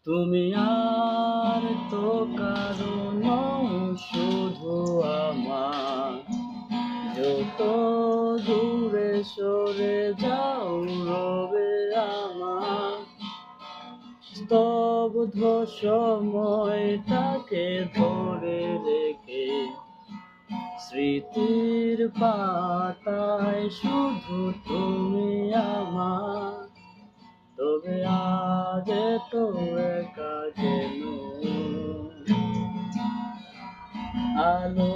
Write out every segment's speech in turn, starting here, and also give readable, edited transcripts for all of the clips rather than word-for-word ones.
তুমি আর তো কারো নও, শুধু আমার। যত দূরে সরে যাও রবে আমার স্তব্ধ সময়টাকে ধরে রেখে। স্মৃতির পাতায় শুধু তুমি আমার। তবে আজ তো একা যেন আলো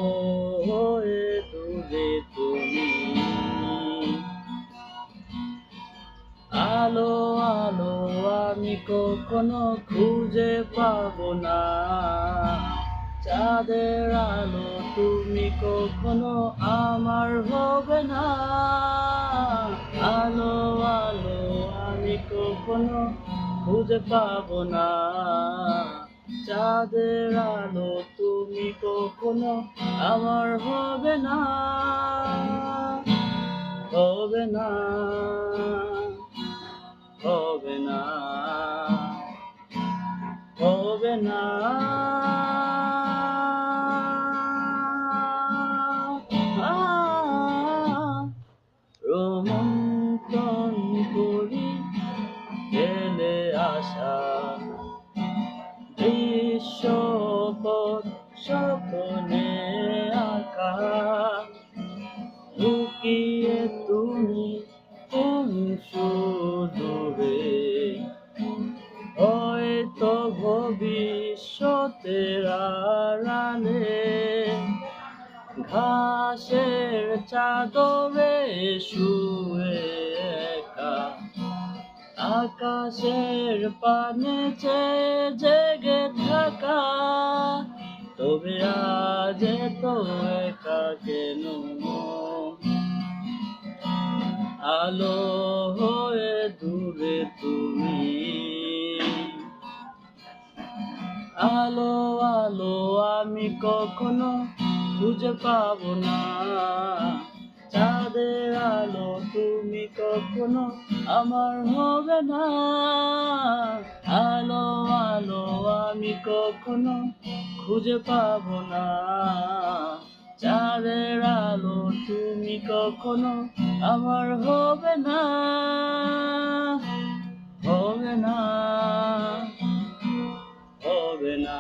হয়ে দূরে তুমি। আলো আলো আমি কখনো খুঁজে পাবো না। চাঁদের আলো তুমি কখনো আমার হবে না। আলো আলো আমি কখনো খুঁজে পাবো না। চাঁদের আলো তুমি কখনো আমার হবে না। হবে না, হবে না, হবে না। রোমন্থন করি ফেলে আসা দৃশ্যপট স্বপ্নে আঁকা। লুকিয়ে তুমি সুদূরে, হয়তো ভবিষ্যতের আড়ালে। ঘাসের চাদরে শুয়ে একা, আকাশের পানে চেয়ে জেগে থাকা। তবে আজ তো একা কেন, আলো হয়ে দূরে তুমি। আলো আলো আমি কখনো খুঁজে পাবো না। চাঁদের আলো তুমি কখনো আমার হবে না। আলো আলো আমি কখনো খুঁজে পাবো না। চাঁদের আলো তুমি কখনো আমার হবে না। হবে না, হবে না।